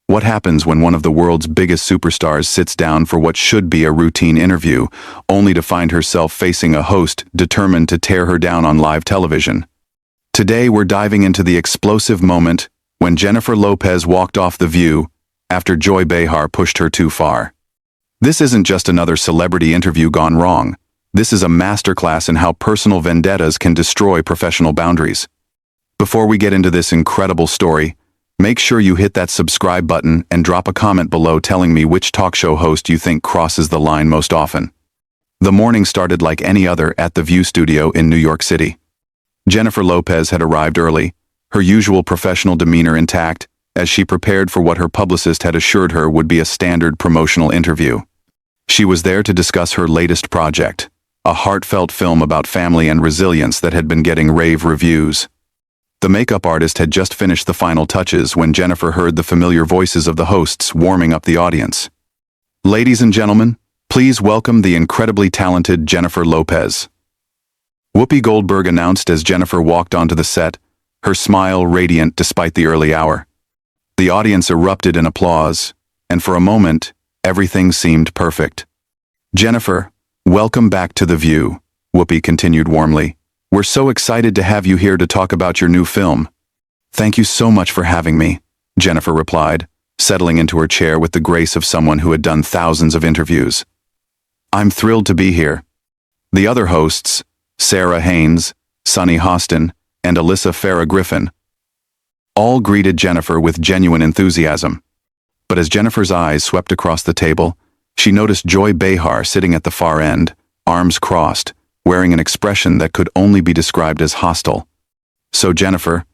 What happens when one of the world's biggest superstars sits down for what should be a routine interview, only to find herself facing a host determined to tear her down on live television? Today we're diving into the explosive moment when Jennifer Lopez walked off The View after Joy Behar pushed her too far. This isn't just another celebrity interview gone wrong. This is a masterclass in how personal vendettas can destroy professional boundaries. Before we get into this incredible story, make sure you hit that subscribe button and drop a comment below telling me which talk show host you think crosses the line most often. The morning started like any other at The View studio in New York City. Jennifer Lopez had arrived early, her usual professional demeanor intact, as she prepared for what her publicist had assured her would be a standard promotional interview. She was there to discuss her latest project, a heartfelt film about family and resilience that had been getting rave reviews. The makeup artist had just finished the final touches when Jennifer heard the familiar voices of the hosts warming up the audience. "Ladies and gentlemen, please welcome the incredibly talented Jennifer Lopez." Whoopi Goldberg announced as Jennifer walked onto the set, her smile radiant despite the early hour. The audience erupted in applause, and for a moment, everything seemed perfect. "Jennifer, welcome back to The View," Whoopi continued warmly. "We're so excited to have you here to talk about your new film." "Thank you so much for having me," Jennifer replied, settling into her chair with the grace of someone who had done thousands of interviews. "I'm thrilled to be here." The other hosts, Sarah Haynes, Sunny Hostin, and Alyssa Farah Griffin, all greeted Jennifer with genuine enthusiasm. But as Jennifer's eyes swept across the table, she noticed Joy Behar sitting at the far end, arms crossed, wearing an expression that could only be described as hostile. "So Jennifer,"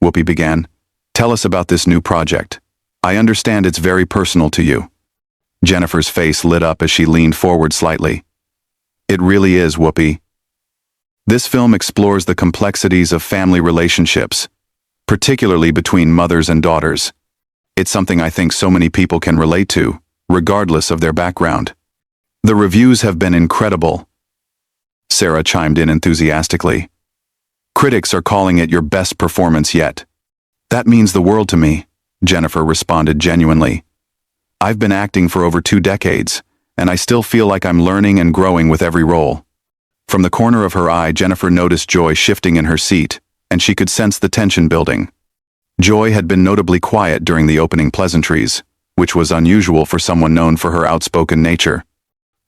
Whoopi began, "tell us about this new project. I understand it's very personal to you." Jennifer's face lit up as she leaned forward slightly. "It really is, Whoopi. This film explores the complexities of family relationships, particularly between mothers and daughters. It's something I think so many people can relate to, regardless of their background." "The reviews have been incredible," Sarah chimed in enthusiastically. "Critics are calling it your best performance yet." "That means the world to me," Jennifer responded genuinely. "I've been acting for over 2 decades, and I still feel like I'm learning and growing with every role." From the corner of her eye, Jennifer noticed Joy shifting in her seat, and she could sense the tension building. Joy had been notably quiet during the opening pleasantries, which was unusual for someone known for her outspoken nature.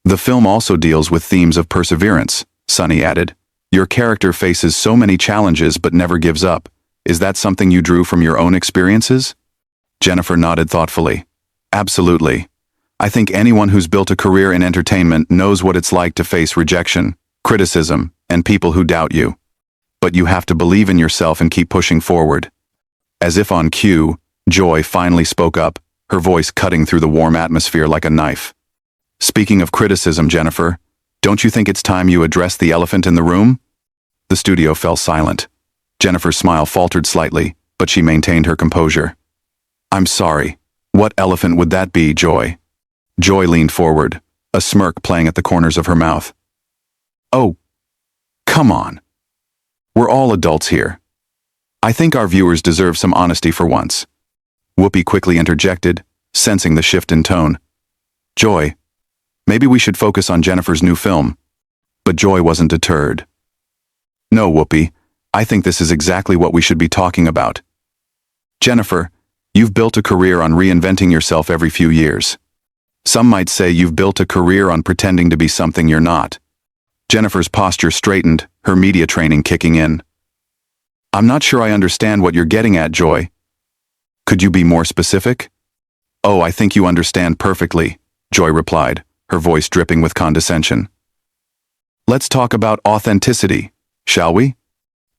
"The film also deals with themes of perseverance," Sunny added. "Your character faces so many challenges but never gives up. Is that something you drew from your own experiences?" Jennifer nodded thoughtfully. "Absolutely. I think anyone who's built a career in entertainment knows what it's like to face rejection, criticism, and people who doubt you. But you have to believe in yourself and keep pushing forward." As if on cue, Joy finally spoke up, her voice cutting through the warm atmosphere like a knife. "Speaking of criticism, Jennifer, don't you think it's time you address the elephant in the room?" The studio fell silent. Jennifer's smile faltered slightly, but she maintained her composure. "I'm sorry. What elephant would that be, Joy?" Joy leaned forward, a smirk playing at the corners of her mouth. "Oh, come on. We're all adults here. I think our viewers deserve some honesty for once." Whoopi quickly interjected, sensing the shift in tone. "Joy, maybe we should focus on Jennifer's new film." But Joy wasn't deterred. "No, Whoopi, I think this is exactly what we should be talking about. Jennifer, you've built a career on reinventing yourself every few years. Some might say you've built a career on pretending to be something you're not." Jennifer's posture straightened, her media training kicking in. "I'm not sure I understand what you're getting at, Joy. Could you be more specific?" "Oh, I think you understand perfectly," Joy replied, her voice dripping with condescension. "Let's talk about authenticity, shall we?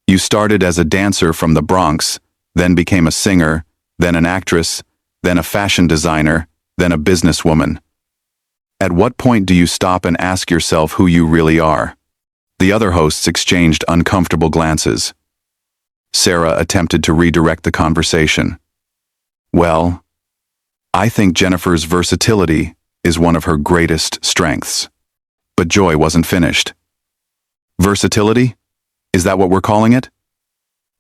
You started as a dancer from the Bronx, then became a singer, then an actress, then a fashion designer, then a businesswoman. At what point do you stop and ask yourself who you really are?" The other hosts exchanged uncomfortable glances. Sarah attempted to redirect the conversation. "Well, I think Jennifer's versatility is one of her greatest strengths." But Joy wasn't finished. "Versatility? Is that what we're calling it?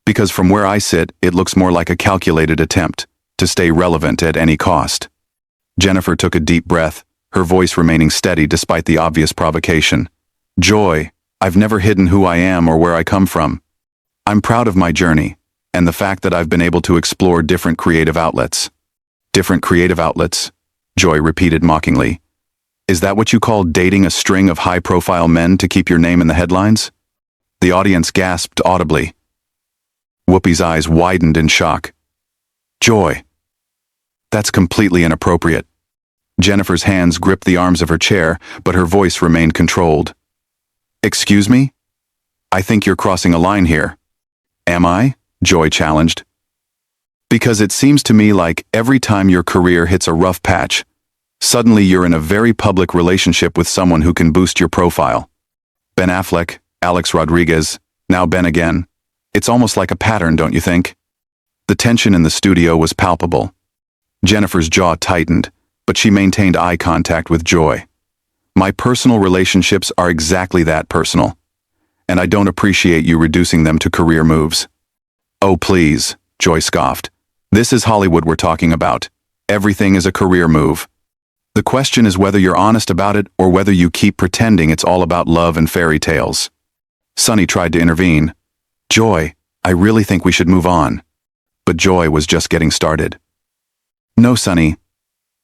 Because from where I sit, it looks more like a calculated attempt to stay relevant at any cost. Jennifer took a deep breath, her voice remaining steady despite the obvious provocation. Joy, I've never hidden who I am or where I come from. I'm proud of my journey, and the fact that I've been able to explore different creative outlets. Different creative outlets? Joy repeated mockingly. Is that what you call dating a string of high-profile men to keep your name in the headlines? The audience gasped audibly. Whoopi's eyes widened in shock. Joy. That's completely inappropriate. Jennifer's hands gripped the arms of her chair, but her voice remained controlled. Excuse me? I think you're crossing a line here. Am I? Joy challenged. Because it seems to me like every time your career hits a rough patch, suddenly you're in a very public relationship with someone who can boost your profile. Ben Affleck, Alex Rodriguez, now Ben again. It's almost like a pattern, don't you think? The tension in the studio was palpable. Jennifer's jaw tightened, but she maintained eye contact with Joy. My personal relationships are exactly that personal, and I don't appreciate you reducing them to career moves. Oh please, Joy scoffed. This is Hollywood we're talking about. Everything is a career move. The question is whether you're honest about it or whether you keep pretending it's all about love and fairy tales. Sonny tried to intervene. Joy, I really think we should move on. But Joy was just getting started. No, Sonny.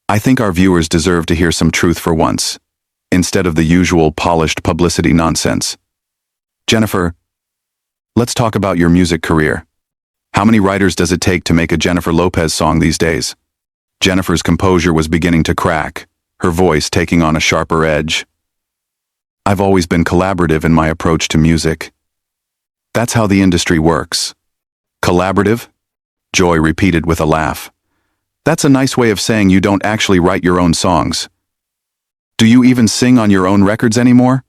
I think our viewers deserve to hear some truth for once, instead of the usual polished publicity nonsense. Jennifer, let's talk about your music career. How many writers does it take to make a Jennifer Lopez song these days? Jennifer's composure was beginning to crack, her voice taking on a sharper edge. I've always been collaborative in my approach to music. That's how the industry works. Collaborative? Joy repeated with a laugh. That's a nice way of saying you don't actually write your own songs. Do you even sing on your own records anymore?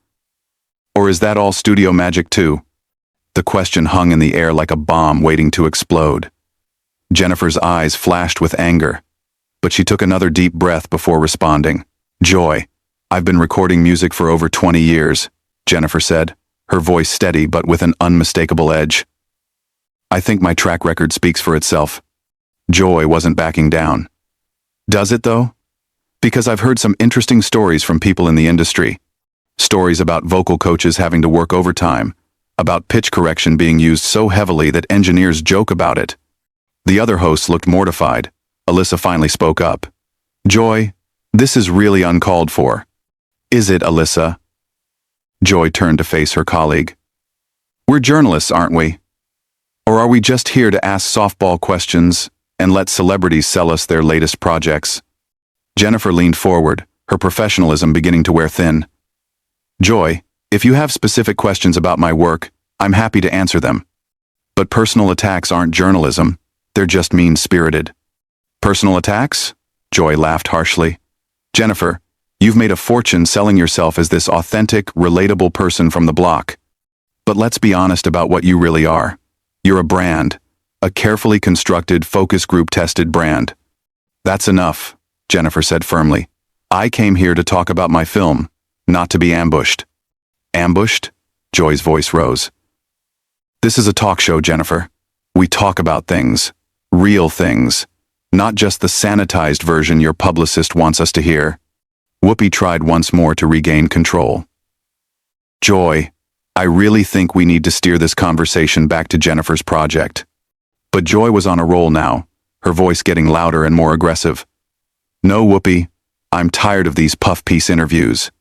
Or is that all studio magic too? The question hung in the air like a bomb waiting to explode. Jennifer's eyes flashed with anger, but she took another deep breath before responding. Joy, I've been recording music for over 20 years, Jennifer said, her voice steady but with an unmistakable edge. I think my track record speaks for itself. Joy wasn't backing down. Does it though? Because I've heard some interesting stories from people in the industry. Stories about vocal coaches having to work overtime, about pitch correction being used so heavily that engineers joke about it. The other hosts looked mortified. Alyssa finally spoke up. Joy, this is really uncalled for. Is it, Alyssa? Joy turned to face her colleague. We're journalists, aren't we? Or are we just here to ask softball questions and let celebrities sell us their latest projects? Jennifer leaned forward, her professionalism beginning to wear thin. Joy, if you have specific questions about my work, I'm happy to answer them. But personal attacks aren't journalism, they're just mean-spirited. Personal attacks? Joy laughed harshly. Jennifer, you've made a fortune selling yourself as this authentic, relatable person from the block. But let's be honest about what you really are. You're a brand, a carefully constructed, focus group-tested brand. That's enough, Jennifer said firmly. I came here to talk about my film, not to be ambushed. Ambushed? Joy's voice rose. This is a talk show, Jennifer. We talk about things, real things, not just the sanitized version your publicist wants us to hear. Whoopi tried once more to regain control. Joy, I really think we need to steer this conversation back to Jennifer's project. But Joy was on a roll now, her voice getting louder and more aggressive. No, Whoopi, I'm tired of these puff-piece interviews.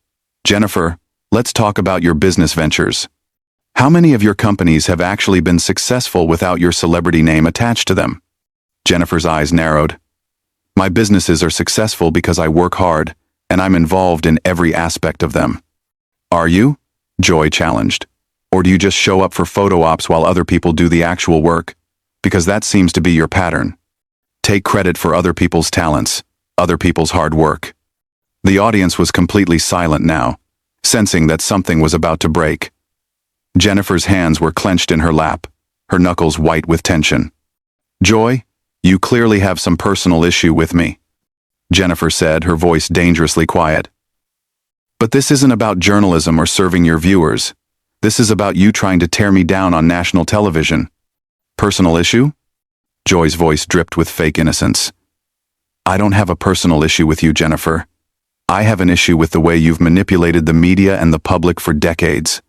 Jennifer, let's talk about your business ventures. How many of your companies have actually been successful without your celebrity name attached to them? Jennifer's eyes narrowed. My businesses are successful because I work hard, and I'm involved in every aspect of them. Are you? Joy challenged. Or do you just show up for photo ops while other people do the actual work? Because that seems to be your pattern. Take credit for other people's talents, other people's hard work. The audience was completely silent now, sensing that something was about to break. Jennifer's hands were clenched in her lap, her knuckles white with tension. Joy, you clearly have some personal issue with me, Jennifer said, her voice dangerously quiet. But this isn't about journalism or serving your viewers. This is about you trying to tear me down on national television. Personal issue? Joy's voice dripped with fake innocence. I don't have a personal issue with you, Jennifer. I have an issue with the way you've manipulated the media and the public for decades.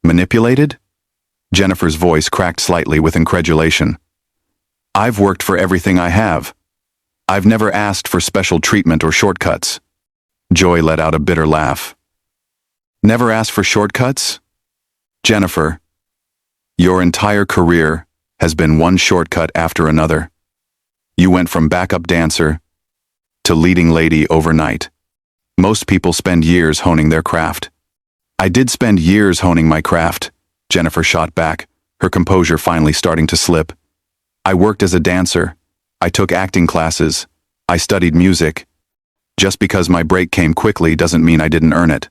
Manipulated? Jennifer's voice cracked slightly with incredulation. I've worked for everything I have. I've never asked for special treatment or shortcuts. Joy let out a bitter laugh. Never asked for shortcuts? Jennifer, your entire career has been one shortcut after another. You went from backup dancer to leading lady overnight. Most people spend years honing their craft. I did spend years honing my craft, Jennifer shot back, her composure finally starting to slip. I worked as a dancer. I took acting classes. I studied music. Just because my break came quickly doesn't mean I didn't earn it.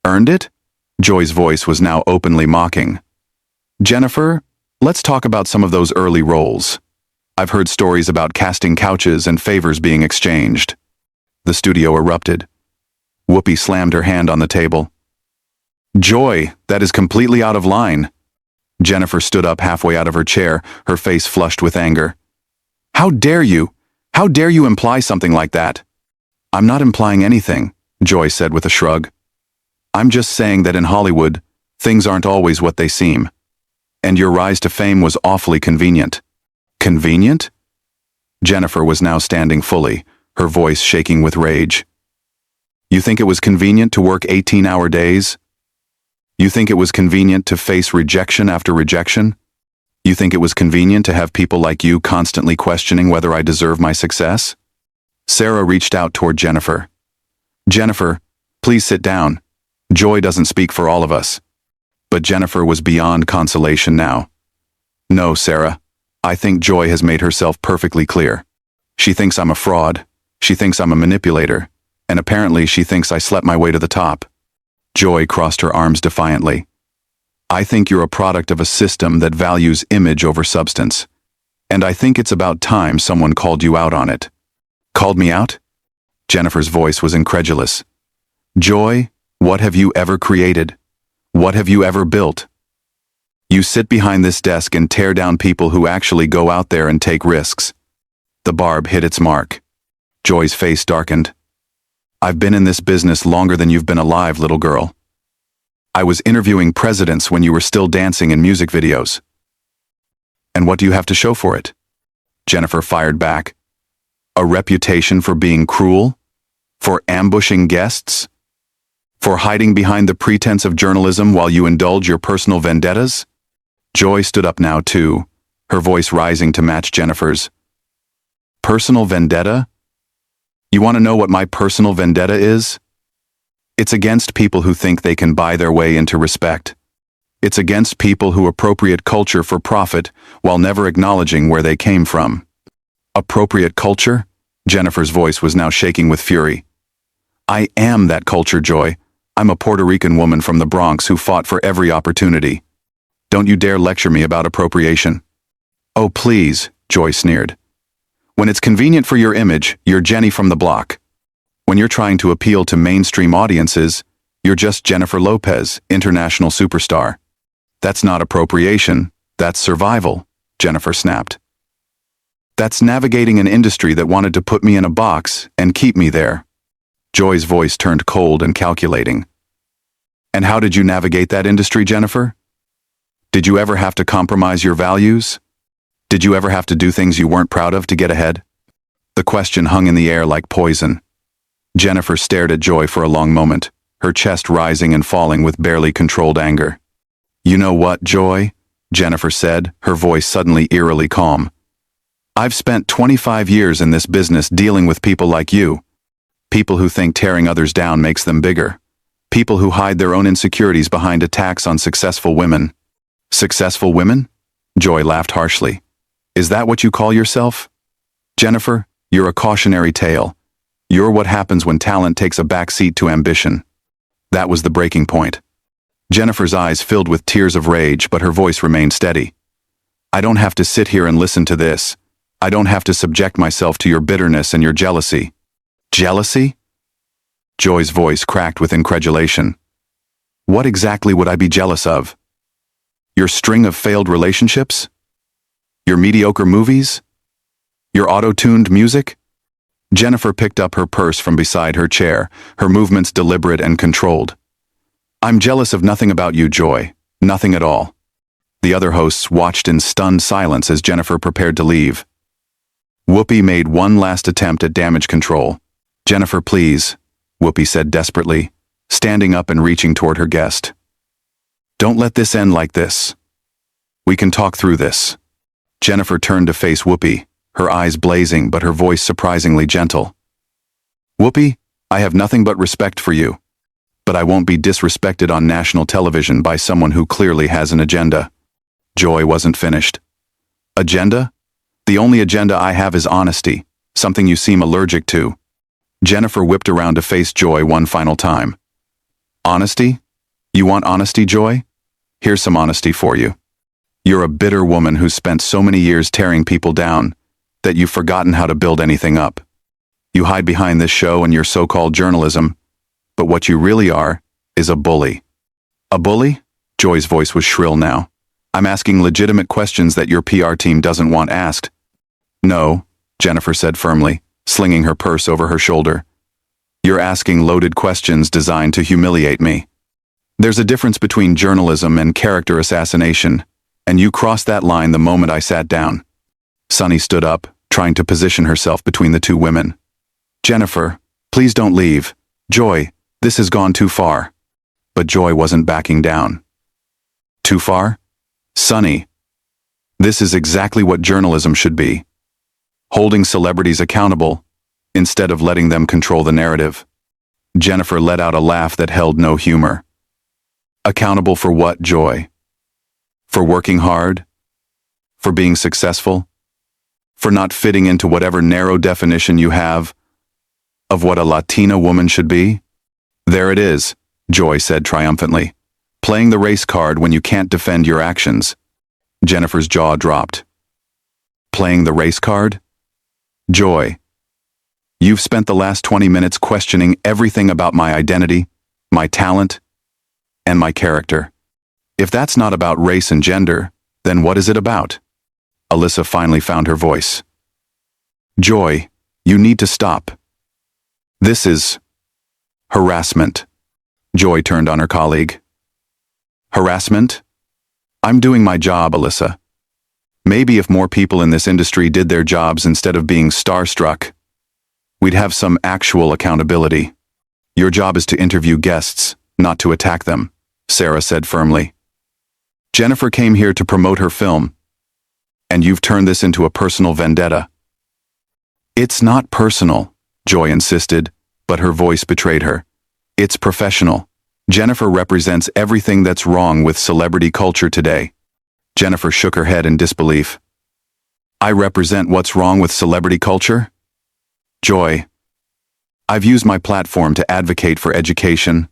Earned it? Joy's voice was now openly mocking. Jennifer, let's talk about some of those early roles. I've heard stories about casting couches and favors being exchanged. The studio erupted. Whoopi slammed her hand on the table. Joy, that is completely out of line. Jennifer stood up halfway out of her chair, her face flushed with anger. How dare you? How dare you imply something like that? I'm not implying anything, Joy said with a shrug. I'm just saying that in Hollywood, things aren't always what they seem. And your rise to fame was awfully convenient. Convenient? Jennifer was now standing fully, her voice shaking with rage. You think it was convenient to work 18-hour days? You think it was convenient to face rejection after rejection? You think it was convenient to have people like you constantly questioning whether I deserve my success? Sarah reached out toward Jennifer. Jennifer, please sit down. Joy doesn't speak for all of us. But Jennifer was beyond consolation now. No, Sarah. I think Joy has made herself perfectly clear. She thinks I'm a fraud. She thinks I'm a manipulator. And apparently she thinks I slept my way to the top. Joy crossed her arms defiantly. I think you're a product of a system that values image over substance. And I think it's about time someone called you out on it. Called me out? Jennifer's voice was incredulous. Joy, what have you ever created? What have you ever built? You sit behind this desk and tear down people who actually go out there and take risks. The barb hit its mark. Joy's face darkened. I've been in this business longer than you've been alive, little girl. I was interviewing presidents when you were still dancing in music videos. And what do you have to show for it? Jennifer fired back. A reputation for being cruel? For ambushing guests? For hiding behind the pretense of journalism while you indulge your personal vendettas? Joy stood up now too, her voice rising to match Jennifer's. Personal vendetta? You want to know what my personal vendetta is? It's against people who think they can buy their way into respect. It's against people who appropriate culture for profit while never acknowledging where they came from. Appropriate culture? Jennifer's voice was now shaking with fury. I am that culture, Joy. I'm a Puerto Rican woman from the Bronx who fought for every opportunity. Don't you dare lecture me about appropriation. Oh, please, Joy sneered. When it's convenient for your image, you're Jenny from the block. When you're trying to appeal to mainstream audiences, you're just Jennifer Lopez, international superstar. That's not appropriation, that's survival, Jennifer snapped. That's navigating an industry that wanted to put me in a box and keep me there. Joy's voice turned cold and calculating. And how did you navigate that industry, Jennifer? Did you ever have to compromise your values? Did you ever have to do things you weren't proud of to get ahead? The question hung in the air like poison. Jennifer stared at Joy for a long moment, her chest rising and falling with barely controlled anger. You know what, Joy? Jennifer said, her voice suddenly eerily calm. I've spent 25 years in this business dealing with people like you. People who think tearing others down makes them bigger. People who hide their own insecurities behind attacks on successful women. Successful women? Joy laughed harshly. Is that what you call yourself? Jennifer, you're a cautionary tale. You're what happens when talent takes a back seat to ambition. That was the breaking point. Jennifer's eyes filled with tears of rage, but her voice remained steady. I don't have to sit here and listen to this. I don't have to subject myself to your bitterness and your jealousy. Jealousy? Joy's voice cracked with incredulation. What exactly would I be jealous of? Your string of failed relationships? Your mediocre movies? Your auto-tuned music? Jennifer picked up her purse from beside her chair, her movements deliberate and controlled. I'm jealous of nothing about you, Joy. Nothing at all. The other hosts watched in stunned silence as Jennifer prepared to leave. Whoopi made one last attempt at damage control. Jennifer, please, Whoopi said desperately, standing up and reaching toward her guest. Don't let this end like this. We can talk through this. Jennifer turned to face Whoopi, her eyes blazing but her voice surprisingly gentle. Whoopi, I have nothing but respect for you. But I won't be disrespected on national television by someone who clearly has an agenda. Joy wasn't finished. Agenda? The only agenda I have is honesty, something you seem allergic to. Jennifer whipped around to face Joy one final time. Honesty? You want honesty, Joy? Here's some honesty for you. You're a bitter woman who's spent so many years tearing people down that you've forgotten how to build anything up. You hide behind this show and your so-called journalism, but what you really are is a bully. A bully? Joy's voice was shrill now. I'm asking legitimate questions that your PR team doesn't want asked. No, Jennifer said firmly, slinging her purse over her shoulder. You're asking loaded questions designed to humiliate me. There's a difference between journalism and character assassination, and you crossed that line the moment I sat down. Sunny stood up, trying to position herself between the two women. Jennifer, please don't leave. Joy, this has gone too far. But Joy wasn't backing down. Too far? Sunny, this is exactly what journalism should be. Holding celebrities accountable, instead of letting them control the narrative. Jennifer let out a laugh that held no humor. Accountable for what, Joy? For working hard? For being successful? For not fitting into whatever narrow definition you have of what a Latina woman should be? There it is, Joy said triumphantly. Playing the race card when you can't defend your actions. Jennifer's jaw dropped. Playing the race card? Joy, you've spent the last 20 minutes questioning everything about my identity, my talent, and my character. If that's not about race and gender, then what is it about? Alyssa finally found her voice. Joy, you need to stop. This is harassment. Joy turned on her colleague. Harassment? I'm doing my job, Alyssa. Maybe if more people in this industry did their jobs instead of being starstruck, we'd have some actual accountability. Your job is to interview guests, not to attack them, Sarah said firmly. Jennifer came here to promote her film, and you've turned this into a personal vendetta. It's not personal, Joy insisted, but her voice betrayed her. It's professional. Jennifer represents everything that's wrong with celebrity culture today. Jennifer shook her head in disbelief. I represent what's wrong with celebrity culture? Joy, I've used my platform to advocate for education,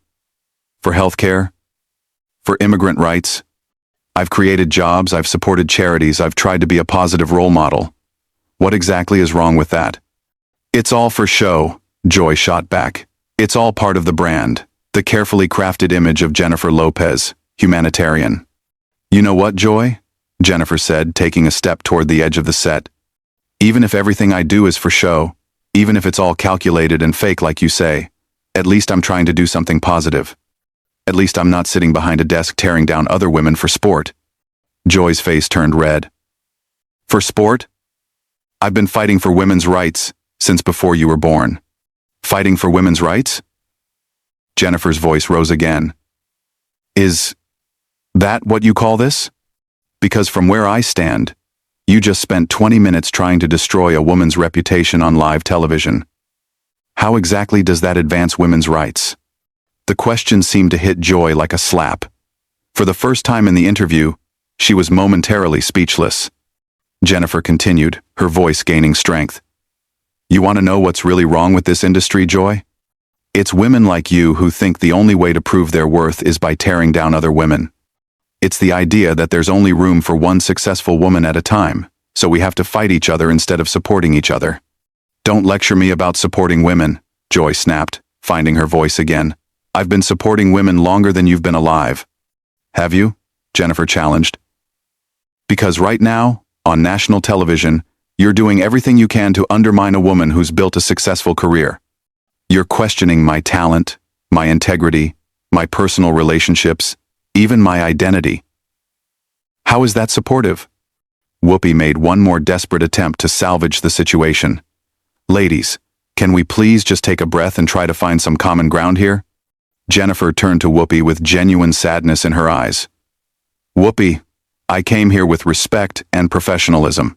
for healthcare, for immigrant rights. I've created jobs, I've supported charities, I've tried to be a positive role model. What exactly is wrong with that? It's all for show, Joy shot back. It's all part of the brand, the carefully crafted image of Jennifer Lopez, humanitarian. You know what, Joy? Jennifer said, taking a step toward the edge of the set. Even if everything I do is for show, even if it's all calculated and fake like you say, at least I'm trying to do something positive. At least I'm not sitting behind a desk tearing down other women for sport. Joy's face turned red. For sport? I've been fighting for women's rights since before you were born. Fighting for women's rights? Jennifer's voice rose again. Is that what you call this? Because from where I stand, you just spent 20 minutes trying to destroy a woman's reputation on live television. How exactly does that advance women's rights? The question seemed to hit Joy like a slap. For the first time in the interview, she was momentarily speechless. Jennifer continued, her voice gaining strength. You want to know what's really wrong with this industry, Joy? It's women like you who think the only way to prove their worth is by tearing down other women. It's the idea that there's only room for one successful woman at a time, so we have to fight each other instead of supporting each other. Don't lecture me about supporting women, Joy snapped, finding her voice again. I've been supporting women longer than you've been alive. Have you? Jennifer challenged. Because right now, on national television, You're doing everything you can to undermine a woman who's built a successful career. You're questioning my talent, my integrity, my personal relationships, even my identity. How is that supportive? Whoopi made one more desperate attempt to salvage the situation. Ladies, can we please just take a breath and try to find some common ground here? Jennifer turned to Whoopi with genuine sadness in her eyes. Whoopi, I came here with respect and professionalism.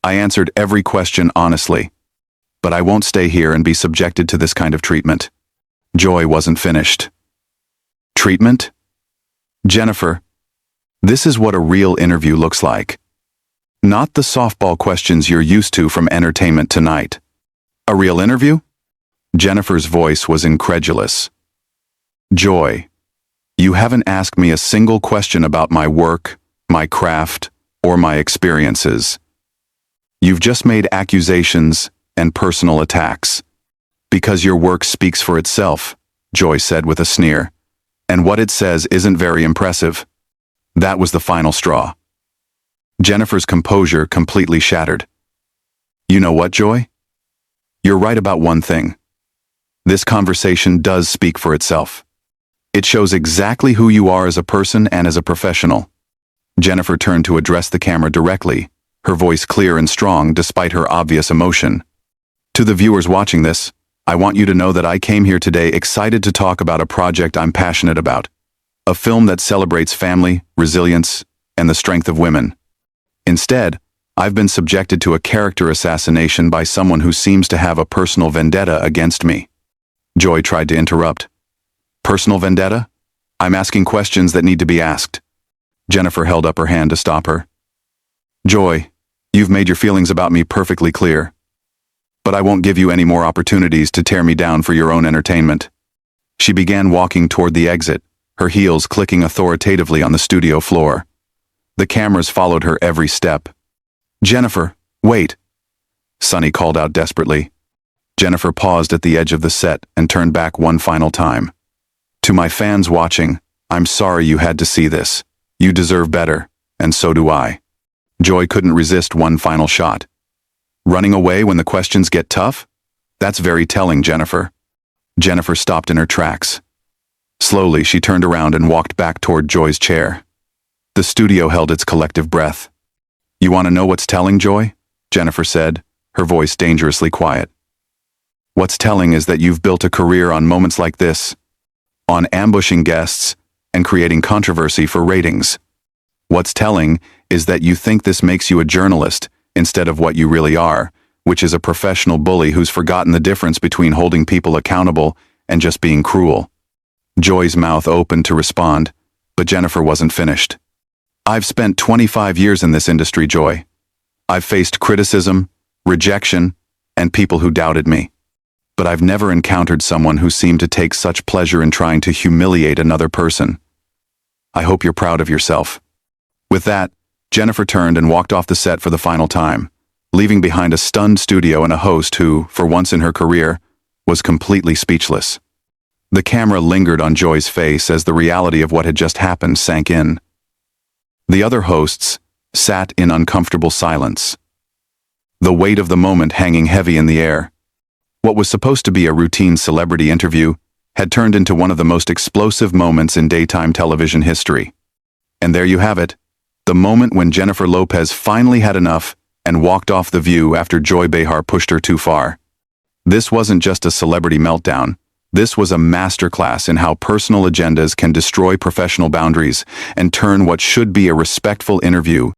I answered every question honestly. But I won't stay here and be subjected to this kind of treatment. Joy wasn't finished. Treatment? Jennifer, this is what a real interview looks like. Not the softball questions you're used to from Entertainment Tonight. A real interview? Jennifer's voice was incredulous. Joy, you haven't asked me a single question about my work, my craft, or my experiences. You've just made accusations and personal attacks. Because your work speaks for itself, Joy said with a sneer. And what it says isn't very impressive. That was the final straw. Jennifer's composure completely shattered. You know what, Joy? You're right about one thing. This conversation does speak for itself. It shows exactly who you are as a person and as a professional. Jennifer turned to address the camera directly, her voice clear and strong despite her obvious emotion. To the viewers watching this, I want you to know that I came here today excited to talk about a project I'm passionate about. A film that celebrates family, resilience, and the strength of women. Instead, I've been subjected to a character assassination by someone who seems to have a personal vendetta against me. Joy tried to interrupt. Personal vendetta? I'm asking questions that need to be asked. Jennifer held up her hand to stop her. Joy, you've made your feelings about me perfectly clear. But I won't give you any more opportunities to tear me down for your own entertainment. She began walking toward the exit, her heels clicking authoritatively on the studio floor. The cameras followed her every step. Jennifer, wait! Sonny called out desperately. Jennifer paused at the edge of the set and turned back one final time. To my fans watching, I'm sorry you had to see this. You deserve better, and so do I. Joy couldn't resist one final shot. Running away when the questions get tough? That's very telling, Jennifer. Jennifer stopped in her tracks. Slowly, she turned around and walked back toward Joy's chair. The studio held its collective breath. You want to know what's telling, Joy? Jennifer said, her voice dangerously quiet. What's telling is that you've built a career on moments like this, on ambushing guests and creating controversy for ratings. What's telling is that you think this makes you a journalist instead of what you really are, which is a professional bully who's forgotten the difference between holding people accountable and just being cruel. Joy's mouth opened to respond, but Jennifer wasn't finished. I've spent 25 years in this industry, Joy. I've faced criticism, rejection, and people who doubted me. But I've never encountered someone who seemed to take such pleasure in trying to humiliate another person. I hope you're proud of yourself. With that, Jennifer turned and walked off the set for the final time, leaving behind a stunned studio and a host who, for once in her career, was completely speechless. The camera lingered on Joy's face as the reality of what had just happened sank in. The other hosts sat in uncomfortable silence, the weight of the moment hanging heavy in the air. What was supposed to be a routine celebrity interview had turned into one of the most explosive moments in daytime television history. And there you have it, the moment when Jennifer Lopez finally had enough and walked off The View after Joy Behar pushed her too far. This wasn't just a celebrity meltdown. This was a masterclass in how personal agendas can destroy professional boundaries and turn what should be a respectful interview